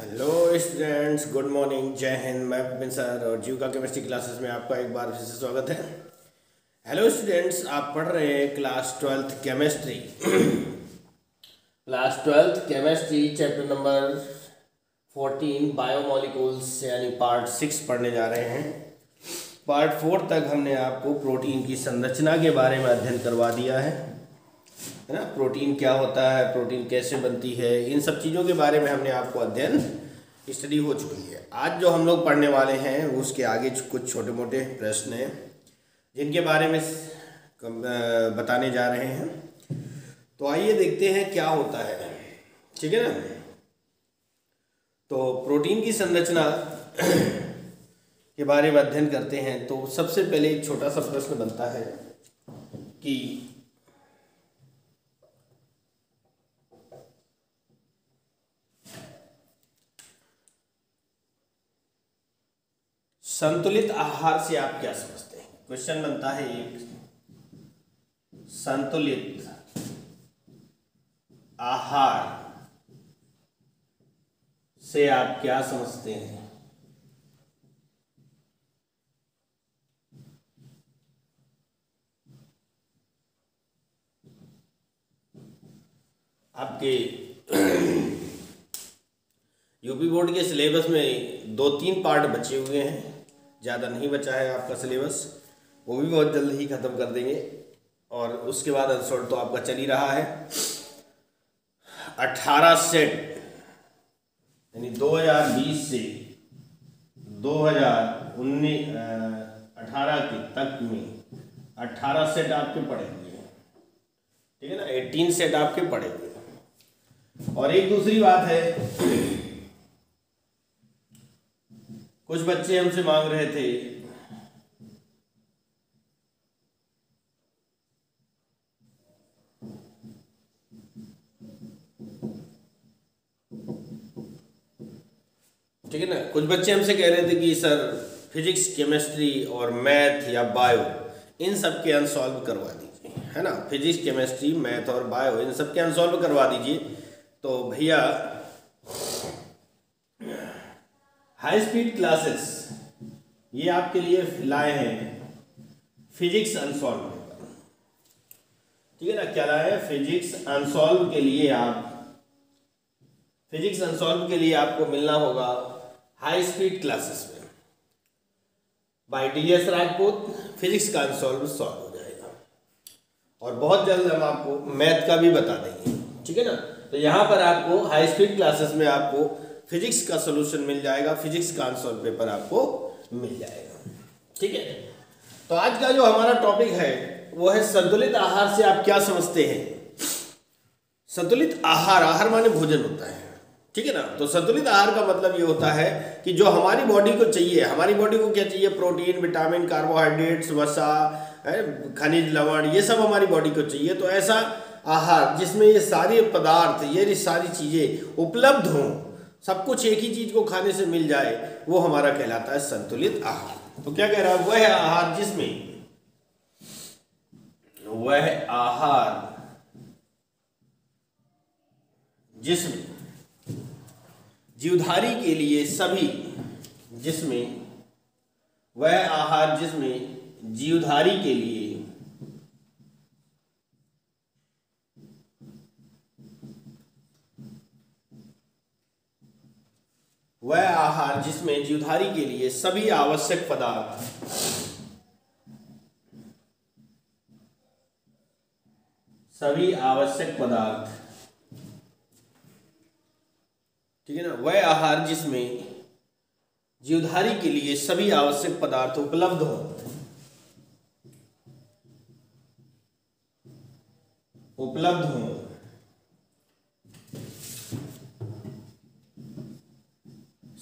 Hello students, good morning, जय हिंद। मैं Vipin sir और जीव का केमिस्ट्री क्लासेस में आपका एक बार फिर से स्वागत है। हेलो स्टूडेंट्स, आप पढ़ रहे हैं class 12th chemistry. Class 12th chemistry chapter number 14 biomolecules यानी पार्ट 6 पढ़ने जा रहे हैं। पार्ट 4 तक हमने आपको प्रोटीन की संरचना के बारे में अध्ययन करवा दिया है ना। प्रोटीन क्या होता है, प्रोटीन कैसे बनती है, इन सब चीज़ों के बारे में हमने आपको अध्ययन स्टडी हो चुकी है। आज जो हम लोग पढ़ने वाले हैं उसके आगे कुछ छोटे मोटे प्रश्न हैं जिनके बारे में बताने जा रहे हैं। तो आइए देखते हैं क्या होता है, ठीक है ना। तो प्रोटीन की संरचना के बारे में अध्ययन करते हैं। तो सबसे पहले एक छोटा सा प्रश्न बनता है कि संतुलित आहार से आप क्या समझते हैं। क्वेश्चन बनता है एक, संतुलित आहार से आप क्या समझते हैं। आपके यूपी बोर्ड के सिलेबस में 2-3 पार्ट बचे हुए हैं, ज़्यादा नहीं बचा है आपका सिलेबस, वो भी बहुत जल्द ही ख़त्म कर देंगे। और उसके बाद अनसोल्ड तो आपका चल ही रहा है। 18 सेट यानी 2020 से 2019 18 के तक में 18 सेट आपके पड़े हुए हैं, ठीक है ना। 18 सेट आपके पड़े हुए हैं। और एक दूसरी बात है, कुछ बच्चे हमसे मांग रहे थे ठीक है ना, कुछ बच्चे हमसे कह रहे थे कि सर फिजिक्स, केमिस्ट्री और मैथ या बायो इन सब के अनसॉल्व करवा दीजिए, है ना। फिजिक्स, केमिस्ट्री, मैथ और बायो इन सब के अनसॉल्व करवा दीजिए। तो भैया हाई स्पीड क्लासेस ये आपके लिए लाए हैं फिजिक्स अनसॉल्व पेपर, ठीक है ना। क्या लाए हैं, फिजिक्स अनसॉल्व के लिए। आप फिजिक्स अनसॉल्व के लिए आपको मिलना होगा हाई स्पीड क्लासेस में बाय DS राजपूत। फिजिक्स का अनसॉल्व सॉल्व हो जाएगा और बहुत जल्द हम आपको मैथ का भी बता देंगे, ठीक है ना। तो यहाँ पर आपको हाई स्पीड क्लासेस में आपको फिजिक्स का सोल्यूशन मिल जाएगा, फिजिक्स का अनसॉल्व पेपर आपको मिल जाएगा, ठीक है। तो आज का जो हमारा टॉपिक है वो है संतुलित आहार से आप क्या समझते हैं। संतुलित आहार, आहार माने भोजन होता है, ठीक है ना। तो संतुलित आहार का मतलब ये होता है कि जो हमारी बॉडी को चाहिए, हमारी बॉडी को क्या चाहिए, प्रोटीन, विटामिन, कार्बोहाइड्रेट्स, वसा, खनिज, लवण, ये सब हमारी बॉडी को चाहिए। तो ऐसा आहार जिसमें ये सारे पदार्थ, ये सारी चीज़ें उपलब्ध हों, सब कुछ एक ही चीज़ को खाने से मिल जाए, वो हमारा कहलाता है संतुलित आहार। तो क्या कह रहा है, वह आहार जिसमें जीवधारी के लिए सभी, जिसमें वह आहार जिसमें जीवधारी के लिए वह आहार जिसमें जीवधारी के लिए सभी आवश्यक पदार्थ, ठीक है ना, वह आहार जिसमें जीवधारी के लिए सभी आवश्यक पदार्थ उपलब्ध हो,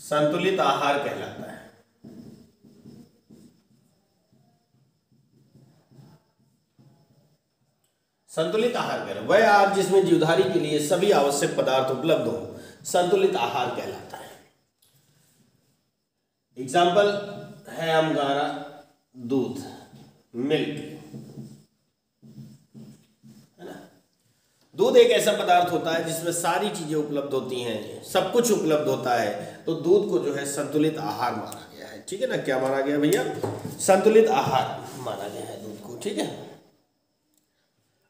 संतुलित आहार कहलाता है। संतुलित आहार कहलाता है वह आहार जिसमें जीवधारी के लिए सभी आवश्यक पदार्थ उपलब्ध हो, संतुलित आहार कहलाता है। एग्जाम्पल है अंगारा, दूध, मिल्क, है ना। दूध एक ऐसा पदार्थ होता है जिसमें सारी चीजें उपलब्ध होती हैं, सब कुछ उपलब्ध होता है, तो दूध को जो है संतुलित आहार माना गया है। ठीक है ना, क्या माना गया भैया? संतुलित आहार माना गया है दूध को। ठीक है,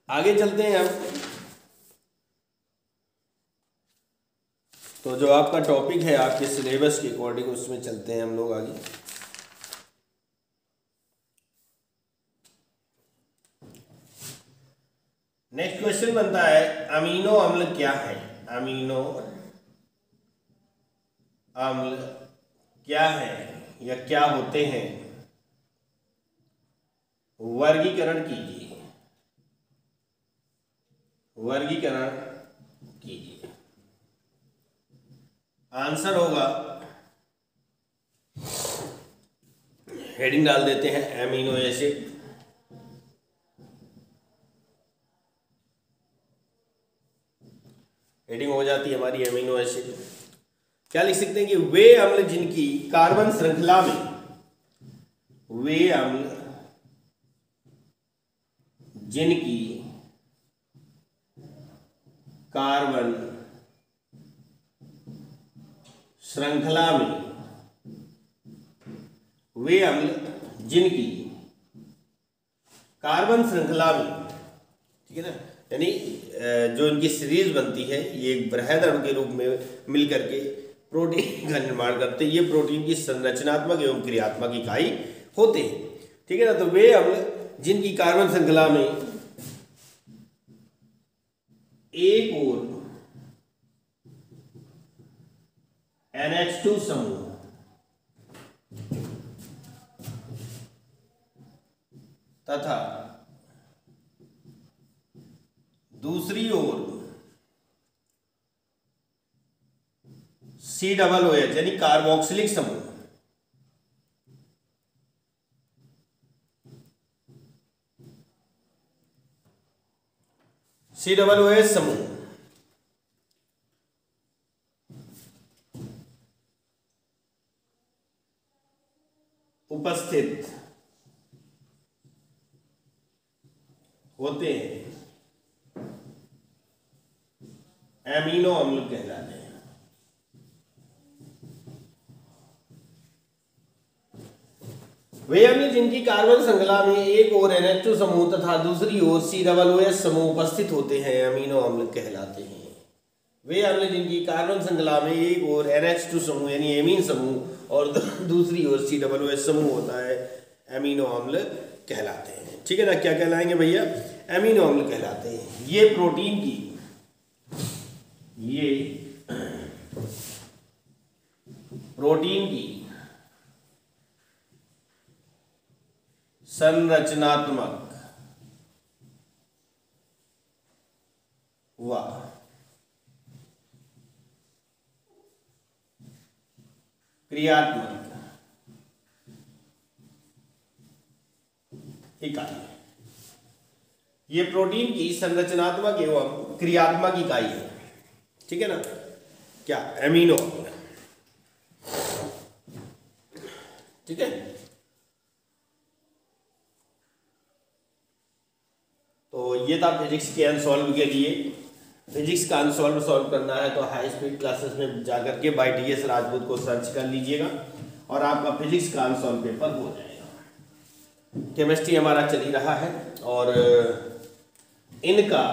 आगे चलते हैं हम। तो जो आपका टॉपिक है आपके सिलेबस के अकॉर्डिंग उसमें चलते हैं हम लोग आगे। नेक्स्ट क्वेश्चन बनता है अमीनो अम्ल क्या है? अमीनो अम्ल क्या है या क्या होते हैं? वर्गीकरण कीजिए, वर्गीकरण कीजिए। आंसर होगा, हेडिंग डाल देते हैं एमिनो एसिड। हेडिंग हो जाती है हमारी एमिनो एसिड। क्या लिख सकते हैं कि वे अम्ल जिनकी कार्बन श्रृंखला में, वे अम्ल जिनकी कार्बन श्रृंखला में, वे अम्ल जिनकी कार्बन श्रृंखला में, ठीक है ना, यानी जो इनकी सीरीज बनती है ये एक बृहद अणु के रूप में मिलकर के प्रोटीन का निर्माण करते हैं। ये प्रोटीन की संरचनात्मक एवं क्रियात्मक इकाई होते हैं। ठीक है ना, तो वे अम्ल जिनकी कार्बन श्रृंखला में एक और NH2 समूह तथा दूसरी ओर COOH यानी कार्बोक्सिलिक समूह, COOH समूह उपस्थित होते हैं एमिनो अम्ल कहलाते हैं। वे अम्ल जिनकी कार्बन श्रृंखला में एक ओर NH2 समूह तथा दूसरी ओर COOH समूह उपस्थित होते हैं अमीनो अम्ल कहलाते हैं। वे अम्ल जिनकी कार्बन श्रृंखला में एक ओर NH2 समूह यानी एमीन समूह और दूसरी ओर COOH समूह होता है अमीनो अम्ल कहलाते हैं। ठीक है ना, क्या कहलाएंगे भैया? अमीनो अम्ल कहलाते हैं। ये प्रोटीन की, ये प्रोटीन की संरचनात्मक व क्रियात्मक इकाई, ये प्रोटीन की संरचनात्मक एवं क्रियात्मक इकाई है। ठीक है ना, क्या? एमिनो अम्ल। ठीक है, तो ये था फिजिक्स के अनसॉल्व के लिए। फिजिक्स का अनसॉल्व सॉल्व करना है तो हाई स्पीड क्लासेस में जाकर के बाय DS राजपूत को सर्च कर लीजिएगा और आपका फिजिक्स का अनसॉल्व पेपर हो जाएगा। केमिस्ट्री हमारा चल ही रहा है और इनका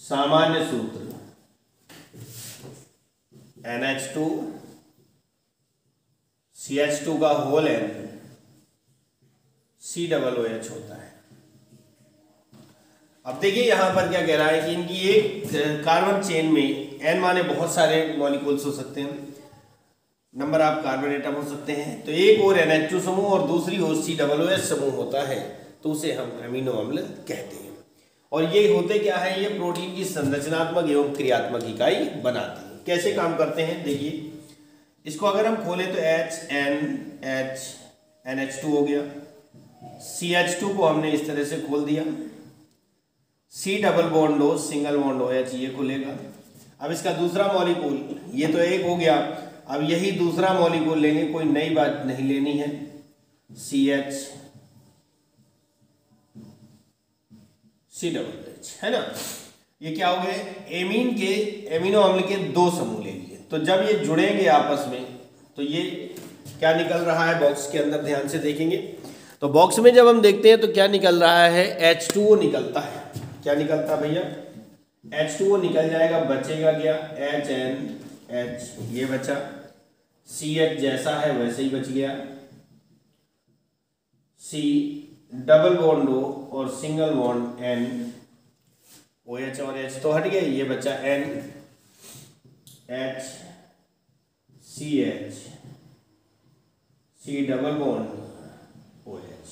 सामान्य सूत्र NH2 CH2 का होल N COOH होता है। अब देखिए यहां पर क्या कह रहा है कि इनकी एक कार्बन चेन में N माने बहुत सारे मॉलिक्यूल्स हो सकते हैं, नंबर ऑफ कार्बन एटम हो सकते हैं, तो एक और NH2 समूह और दूसरी ओर COOH समूह होता है, तो उसे हम अमीनो अम्ल कहते हैं। और ये होते क्या है? ये प्रोटीन की संरचनात्मक एवं क्रियात्मक इकाई बनाते हैं। कैसे काम करते हैं देखिए, इसको अगर हम खोलें तो NH2 हो गया, CH2 को हमने इस तरह से खोल दिया, C double bond O single bond OH ये खुलेगा। अब इसका दूसरा मॉलिक्यूल, ये तो एक हो गया, अब यही दूसरा मॉलिक्यूल लेंगे, कोई नई बात नहीं लेनी है, CH COOH, है ना। ये क्या हो गए, एमीन के एमिनो अम्ल के दो समूह ले लिए, तो जब ये जुड़ेंगे आपस में तो ये क्या निकल रहा है बॉक्स के अंदर, ध्यान से देखेंगे तो बॉक्स में जब हम देखते हैं तो क्या निकल रहा है, H2O निकलता है। क्या निकलता है भैया, H2O निकल जाएगा, बचेगा क्या, HNH, ये बचा, CH जैसा है वैसे ही बच गया, C डबल बॉन्ड O और सिंगल बॉन्ड N, OH और H तो हट गए, ये बचा N H CH C double bond OH।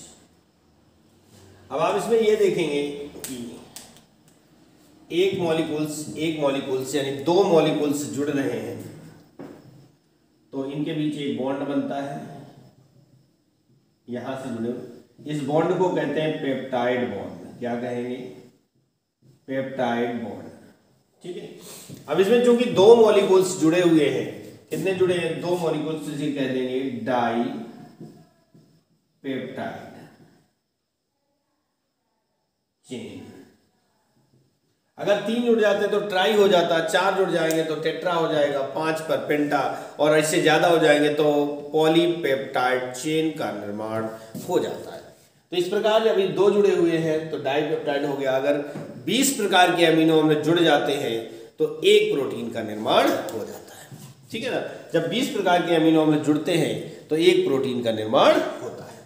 अब आप इसमें ये देखेंगे कि एक मॉलिक्यूल्स यानी दो मॉलिक्यूल्स जुड़ रहे हैं तो इनके बीच एक बॉन्ड बनता है, यहां से जुड़े, इस बॉन्ड को कहते हैं पेप्टाइड बॉन्ड। क्या कहेंगे, पेप्टाइड बॉन्ड, ठीक है। अब इसमें चूंकि दो मॉलिक्यूल्स जुड़े हुए हैं, कितने जुड़े हैं, दो मॉलिक्यूल्स, इसे कह देंगे डाई पेप्टाइड चेन। अगर तीन जुड़ जाते तो ट्राई हो जाता, चार जुड़ जाएंगे तो टेट्रा हो जाएगा, पांच पर पेंटा, और इससे ज्यादा हो जाएंगे तो पॉलीपेप्टाइड चेन का निर्माण हो जाता है। तो इस प्रकार अभी दो जुड़े हुए हैं तो डाइपेप्टाइड हो गया। अगर 20 प्रकार के अमीनो अम्ल जुड़ जाते हैं तो एक प्रोटीन का निर्माण हो जाता है, ठीक है ना। जब 20 प्रकार के अमीनो अम्ल जुड़ते हैं तो एक प्रोटीन का निर्माण होता है।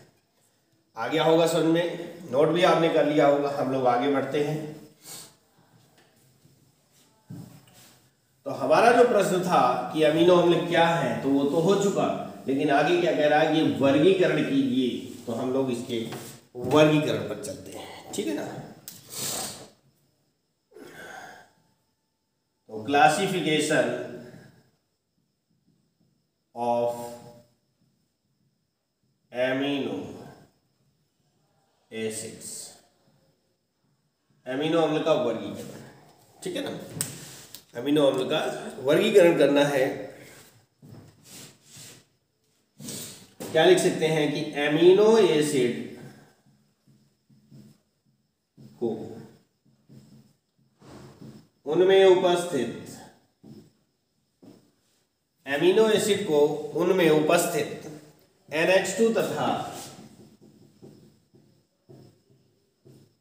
आ गया होगा समझ में, नोट भी आपने कर लिया होगा। हम लोग आगे बढ़ते हैं। तो हमारा जो प्रश्न था कि अमीनो अम्ल क्या है तो वो तो हो चुका, लेकिन आगे क्या कह रहा है कि वर्गीकरण कीजिए, तो हम लोग इसके वर्गीकरण पर चलते हैं, ठीक है ना। तो classification of amino acids, amino अम्ल का वर्गीकरण, ठीक है ना। अमीनो अम्ल का वर्गीकरण करना है। क्या लिख सकते हैं कि एमिनो एसिड को उनमें उपस्थित, एमिनो एसिड को उनमें उपस्थित NH2 तथा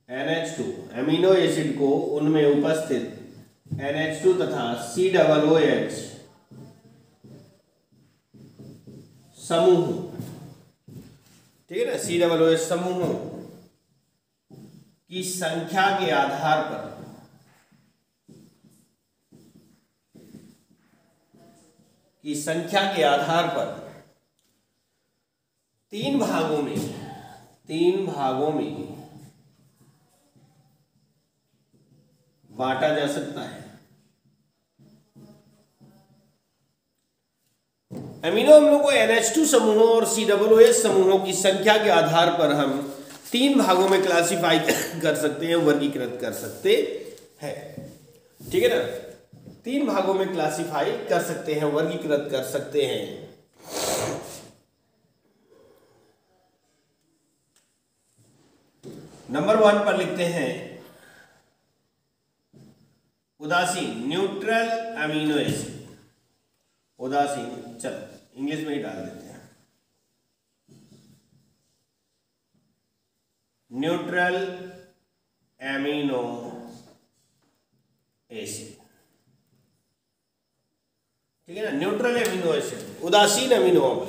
NH2, एमिनो एसिड को उनमें उपस्थित NH2 तथा COOH समूह, ठीक है ना, COOH समूहों की संख्या के आधार पर तीन भागों में बांटा जा सकता है। अमीनो अम्लों को NH2 समूहों और COOH समूहों की संख्या के आधार पर हम तीन भागों में क्लासिफाई कर सकते हैं, वर्गीकृत कर सकते हैं, ठीक है ना। तीन भागों में क्लासिफाई कर सकते हैं, वर्गीकृत कर सकते हैं। नंबर 1 पर लिखते हैं उदासीन, न्यूट्रल अमीनो एसिड। उदासीन, चलो इंग्लिश में ही डाल देते हैं, न्यूट्रल एमिनो एसिड, ठीक है ना। न्यूट्रल एमिनो एसिड, उदासीन अमीनो अम्ल।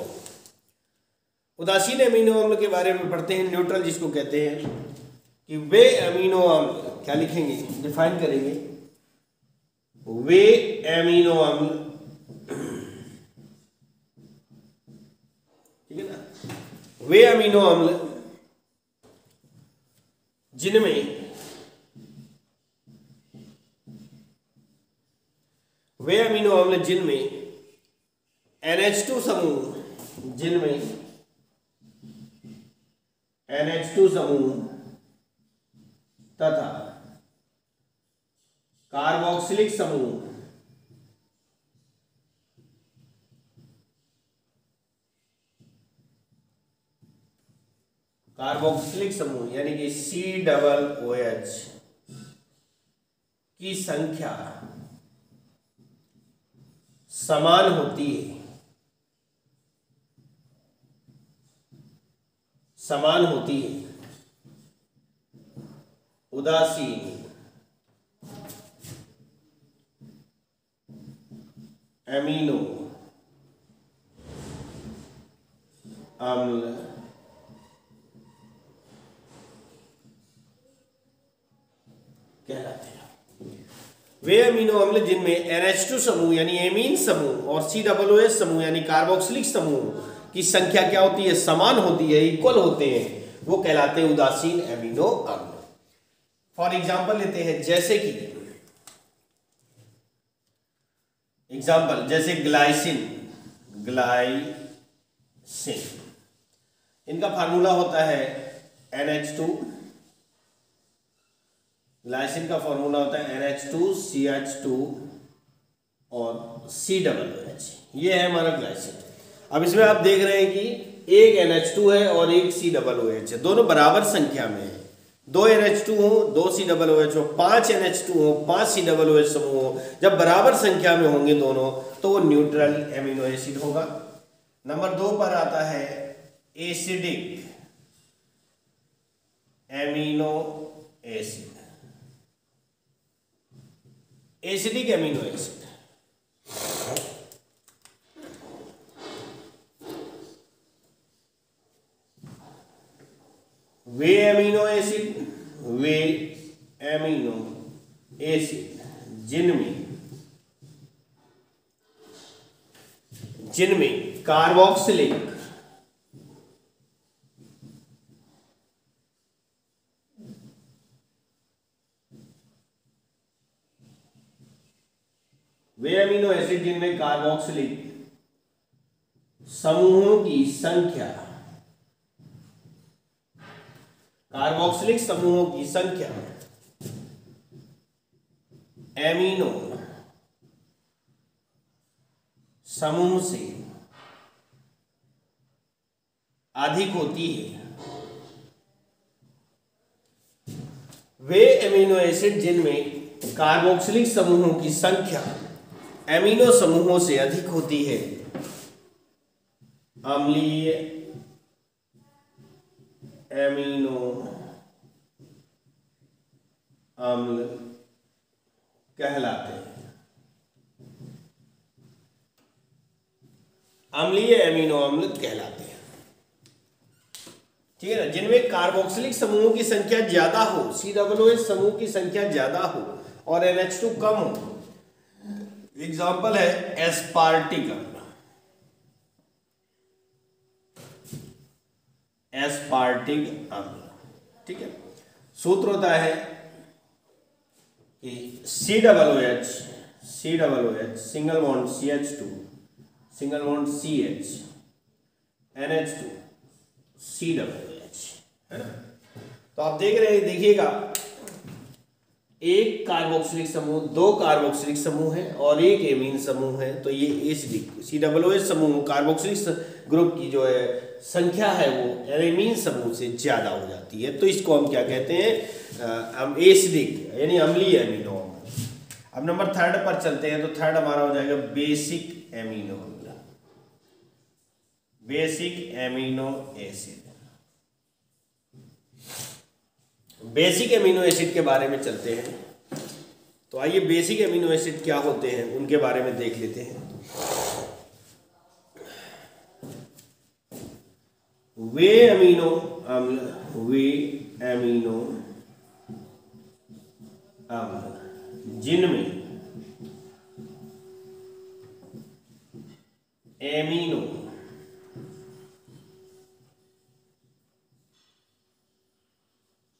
उदासीन अमीनो अम्ल के बारे में पढ़ते हैं। न्यूट्रल जिसको कहते हैं कि वे अमीनो अम्ल, क्या लिखेंगे, डिफाइन करेंगे, वे अमीनो अम्ल, ठीक है ना, वे अमीनो अम्ल जिनमें NH2 समूह तथा कार्बोक्सिलिक समूह यानी कि COOH की संख्या समान होती है, समान होती है, उदासीन एमिनो अम्ल कहलाते हैं। वे अमीनो अम्ल जिनमें NH2 समूह यानी एमीन समूह और COOH समूह यानी कार्बोक्सिलिक समूह की संख्या क्या होती है, समान होती है, इक्वल होते हैं, वो कहलाते हैं उदासीन एमिनो अम्ल। फॉर एग्जाम्पल लेते हैं, जैसे कि एग्जाम्पल जैसे ग्लाइसिन, ग्लाइसिन इनका फार्मूला होता है NH2, ग्लाइसिन का फॉर्मूला होता है NH2 CH2 और COOH, ये है हमारा ग्लाइसिन। अब इसमें आप देख रहे हैं कि एक NH2 है और एक COOH है, दोनों बराबर संख्या में है। 2 NH2 हो, 2 COOH हो, 5 NH2 हो, 5 COOH समूह हो, जब बराबर संख्या में होंगे दोनों तो वो न्यूट्रल एमिनो एसिड होगा। नंबर 2 पर आता है acidic amino acid, acidic amino acid वे एमिनो एसिड जिनमें कार्बोक्सिलिक वे अमीनो एसिड जिनमें कार्बोक्सिलिक समूहों की संख्या, कार्बोक्सिलिक समूहों की संख्या एमिनो समूह से अधिक होती है, वे एमिनो एसिड जिनमें कार्बोक्सिलिक समूहों की संख्या एमिनो समूहों से अधिक होती है अम्लीय एमिनो अम्ल कहलाते हैं। अम्लीय एमिनो अम्ल कहलाते हैं, ठीक है ना। जिनमें कार्बोक्सिलिक समूहों की संख्या ज्यादा हो, COOH समूह की संख्या ज्यादा हो और NH2 कम हो। एग्जाम्पल है एस्पार्टिक अम्ल, एस्पार्टिक अम्ल, ठीक है। सूत्र होता है कि COOH single bond CH2 single bond CH NH2 COOH, है ना। तो आप देख रहे हैं, देखिएगा, एक कार्बोक्सिलिक समूह, 2 कार्बोक्सिलिक समूह है और एक एमीन समूह है, तो ये एसिडिक COOH समूह कार्बोक्सिलिक ग्रुप की जो है संख्या है वो एमीन समूह से ज्यादा हो जाती है, तो इसको हम क्या कहते हैं, एसिडिक यानी अम्लीय एमिनो अम्ल। अब नंबर 3 पर चलते हैं, तो 3 हमारा हो जाएगा बेसिक एमिनो अम्ल, basic amino acid. Basic amino acid के बारे में चलते हैं, तो आइए बेसिक एमिनो एसिड क्या होते हैं उनके बारे में देख लेते हैं। वे एमिनो अम्ल जिनमें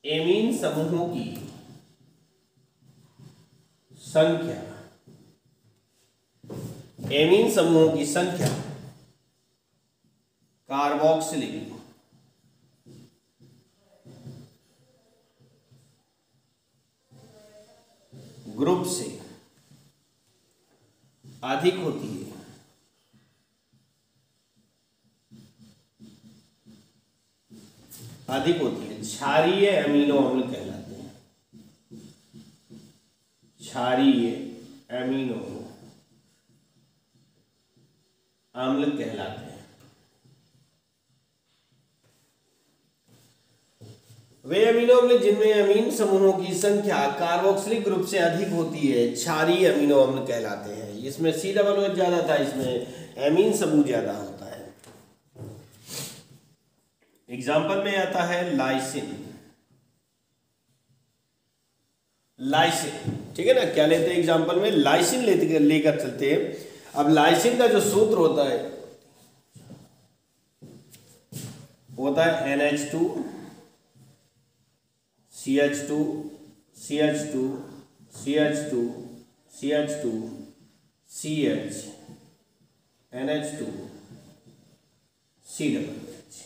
एमीन समूहों की संख्या, एमीन समूहों की संख्या कार्बोक्सिलिक ग्रुप से अधिक होती है, क्षारीय एमिनो अम्ल कहलाते हैं, क्षारीय एमिनो अम्ल कहलाते हैं। वे अमीनो अम्ल जिनमें अमीन समूहों की संख्या कार्बोक्सिलिक ग्रुप से अधिक होती है क्षारीय अमीनो अम्ल कहलाते हैं। इसमें COOH ज्यादा था, इसमें एमीन समूह ज्यादा होता है। एग्जाम्पल में आता है लाइसिन। लाइसिन, ठीक है ना, क्या लेते हैं एग्जाम्पल में? लाइसिन लेकर चलते हैं। अब लाइसिन का जो सूत्र होता है NH2 CH2 CH2 CH2 CH2 CH NH2 COOH।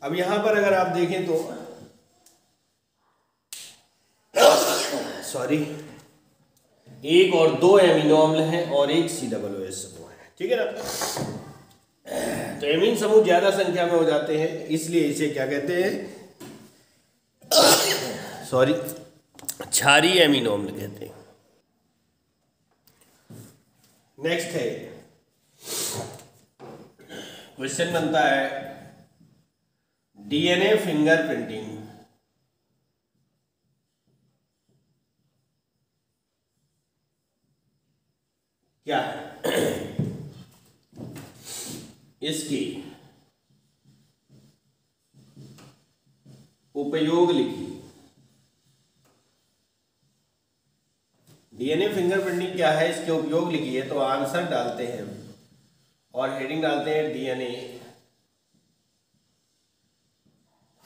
अब यहां पर अगर आप देखें तो सॉरी, एक और दो एमिनो अम्ल हैं और एक COOH समूह है, ठीक है ना। तो एमीन समूह ज्यादा संख्या में हो जाते हैं, इसलिए इसे क्या कहते हैं? सॉरी, क्षारीय एमिनो अम्ल कहते हैं। नेक्स्ट है क्वेश्चन बनता है DNA फिंगरप्रिंटिंग क्या है? इसकी उपयोग लिखिए। DNA फिंगरप्रिंटिंग क्या है, इसके उपयोग लिखिए। तो आंसर डालते हैं और हेडिंग डालते हैं DNA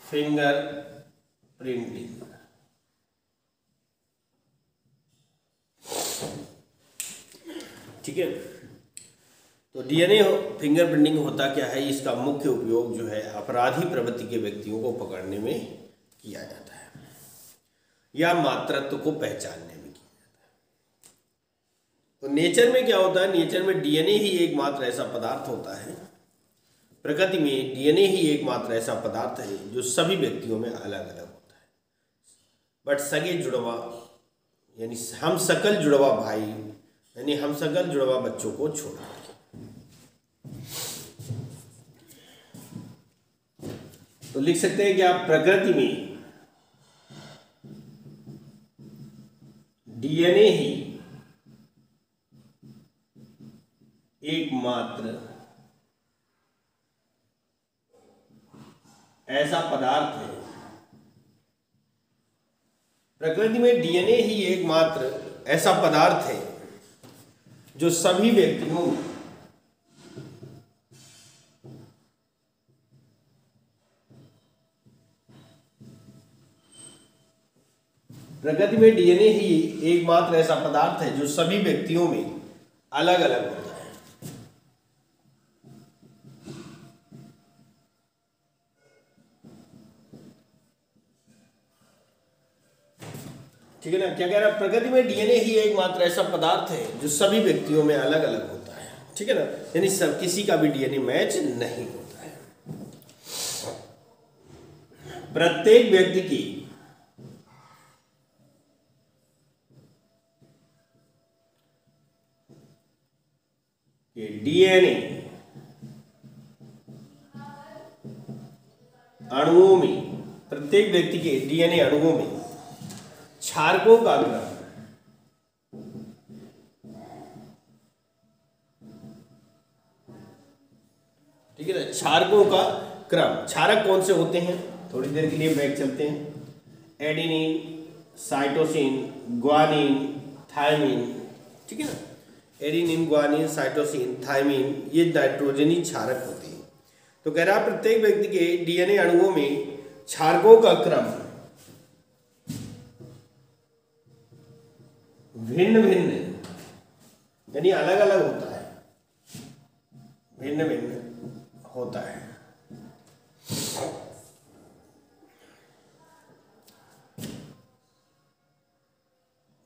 फिंगर प्रिंटिंग। ठीक है, तो DNA फिंगरप्रिंटिंग होता क्या है? इसका मुख्य उपयोग जो है अपराधी प्रवृत्ति के व्यक्तियों को पकड़ने में किया जाता है या मातृत्व को पहचानने में किया जाता है। तो नेचर में क्या होता है? नेचर में DNA ही एकमात्र ऐसा पदार्थ होता है, प्रकृति में DNA ही एकमात्र ऐसा पदार्थ है जो सभी व्यक्तियों में अलग अलग होता है, बट सगे जुड़वा यानी हम सकल जुड़वा भाई यानी हम सकल जुड़वा बच्चों को छोड़कर। तो लिख सकते हैं कि आप प्रकृति में DNA ही एकमात्र ऐसा पदार्थ है, प्रकृति में DNA ही एकमात्र ऐसा पदार्थ है जो सभी व्यक्तियों में प्रकृति में DNA ही एकमात्र ऐसा पदार्थ है जो सभी व्यक्तियों में अलग अलग होता है। ठीक है ना, क्या कह रहा है? प्रकृति में DNA ही एकमात्र ऐसा पदार्थ है जो सभी व्यक्तियों में अलग अलग होता है, ठीक है ना, यानी सब किसी का भी DNA मैच नहीं होता है। प्रत्येक व्यक्ति की DNA अणुओं में, प्रत्येक व्यक्ति के DNA अणुओं में क्षारकों का क्रम, ठीक है ना, क्षारकों का क्रम। क्षारक कौन से होते हैं? थोड़ी देर के लिए बैक चलते हैं। एडेनिन, साइटोसिन, ग्वानिन, थायमिन, ठीक है ना, एडेनिन, ग्वानिन, साइटोसिन, थायमिन, ये नाइट्रोजनी क्षारक होते हैं। तो कह रहा है प्रत्येक व्यक्ति के DNA अणुओं में क्षारकों का क्रम भिन्न भिन्न यानी अलग अलग होता है, भिन्न भिन्न होता है।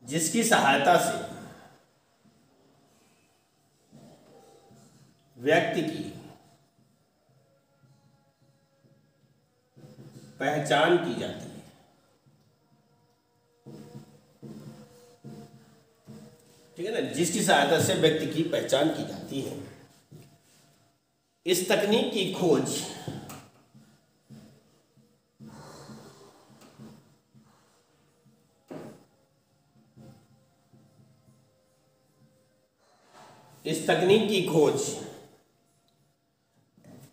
जिसकी सहायता से व्यक्ति की पहचान की जाती है। ठीक है ना, जिसकी सहायता से व्यक्ति की पहचान की जाती है। इस तकनीक की खोज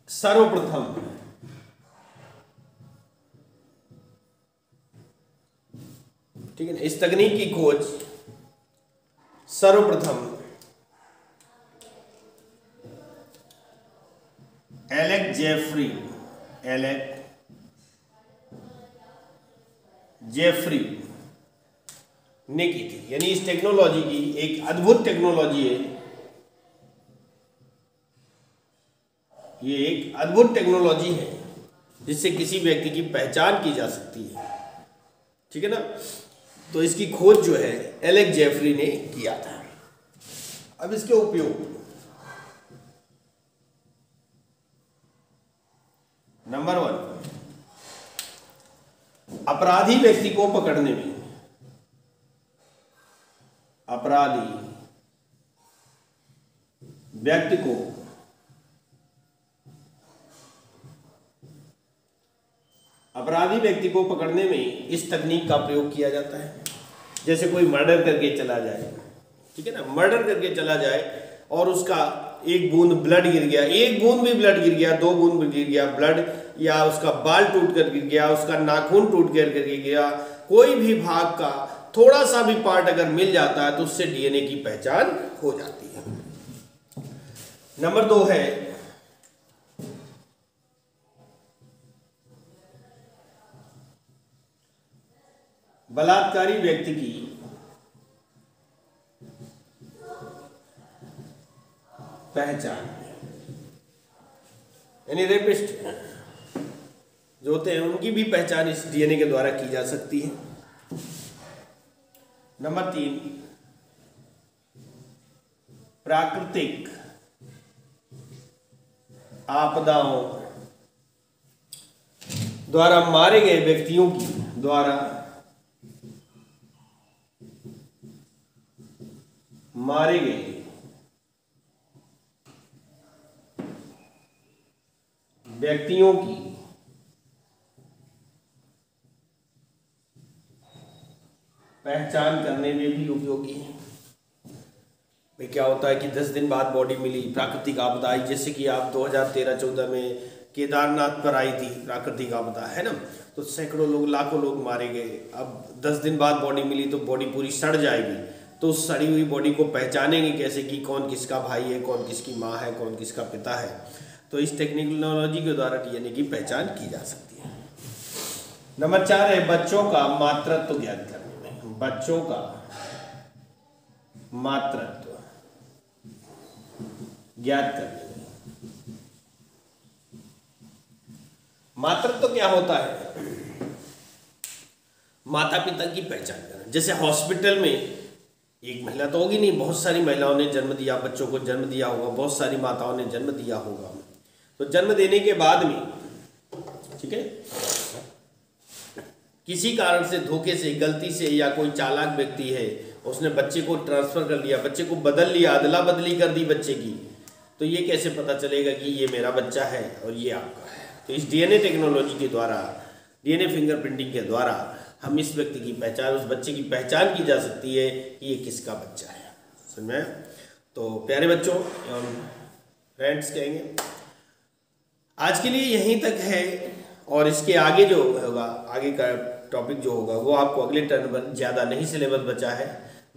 सर्वप्रथम ठीक है ना, इस तकनीक की खोज सर्वप्रथम एलेक जेफरी ने की थी। यानी इस टेक्नोलॉजी की एक अद्भुत टेक्नोलॉजी है, ये एक अद्भुत टेक्नोलॉजी है जिससे किसी व्यक्ति की पहचान की जा सकती है। ठीक है ना, तो इसकी खोज जो है एलेक जेफरी ने किया था। अब इसके उपयोग, नंबर 1, अपराधी व्यक्ति को पकड़ने में, अपराधी व्यक्ति को पकड़ने में इस तकनीक का प्रयोग किया जाता है। जैसे कोई मर्डर करके चला जाए, ठीक है ना, मर्डर करके चला जाए और उसका एक बूंद ब्लड गिर गया, एक बूंद भी ब्लड गिर गया, 2 बूंद भी गिर गया ब्लड, या उसका बाल टूट कर गिर गया, उसका नाखून टूट कर गिर गया, कोई भी भाग का थोड़ा सा भी पार्ट अगर मिल जाता है तो उससे डीएनए की पहचान हो जाती है। नंबर 2 है बलात्कारी व्यक्ति की पहचान, यानी रेपिस्ट जो होते हैं उनकी भी पहचान इस डीएनए के द्वारा की जा सकती है। नंबर 3, प्राकृतिक आपदाओं द्वारा मारे गए व्यक्तियों की पहचान करने में भी उपयोगी है। भाई क्या होता है कि 10 दिन बाद बॉडी मिली, प्राकृतिक आपदा आई, जैसे कि आप 2013-14 में केदारनाथ पर आई थी प्राकृतिक आपदा, है ना, तो सैकड़ों लोग, लाखों लोग मारे गए। अब 10 दिन बाद बॉडी मिली तो बॉडी पूरी सड़ जाएगी, तो उस सड़ी हुई बॉडी को पहचानेंगे कैसे कि कौन किसका भाई है, कौन किसकी माँ है, कौन किसका पिता है। तो इस टेक्नोलॉजी के द्वारा डीएनए की पहचान की जा सकती है। नंबर 4 है बच्चों का मातृत्व ज्ञात करने में, बच्चों का मातृत्व ज्ञात करने में। मातृत्व क्या होता है? माता पिता की पहचान करना। जैसे हॉस्पिटल में एक महिला तो होगी नहीं, बहुत सारी महिलाओं ने जन्म दिया, बच्चों को जन्म दिया होगा, बहुत सारी माताओं ने जन्म दिया होगा। तो जन्म देने के बाद में, ठीक है, किसी कारण से, धोखे से, गलती से, या कोई चालाक व्यक्ति है उसने बच्चे को ट्रांसफर कर लिया, बच्चे को बदल लिया, अदला बदली कर दी बच्चे की, तो ये कैसे पता चलेगा कि ये मेरा बच्चा है और ये आपका है? तो इस डीएनए टेक्नोलॉजी के द्वारा, डीएनए फिंगरप्रिंटिंग के द्वारा हम इस व्यक्ति की पहचान, उस बच्चे की पहचान की जा सकती है कि ये किसका बच्चा है। समझ में? तो प्यारे बच्चों एवं फ्रेंड्स, कहेंगे आज के लिए यहीं तक है, और इसके आगे जो होगा, आगे का टॉपिक जो होगा वो आपको अगले टर्न पर, ज़्यादा नहीं सिलेबस बचा है,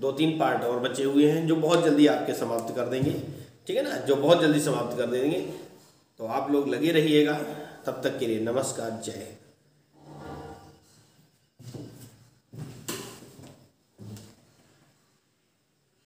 2-3 पार्ट और बचे हुए हैं जो बहुत जल्दी आपके समाप्त कर देंगे। ठीक है ना, जो बहुत जल्दी समाप्त कर देंगे। तो आप लोग लगे रहिएगा। तब तक के लिए नमस्कार, जय हिंद।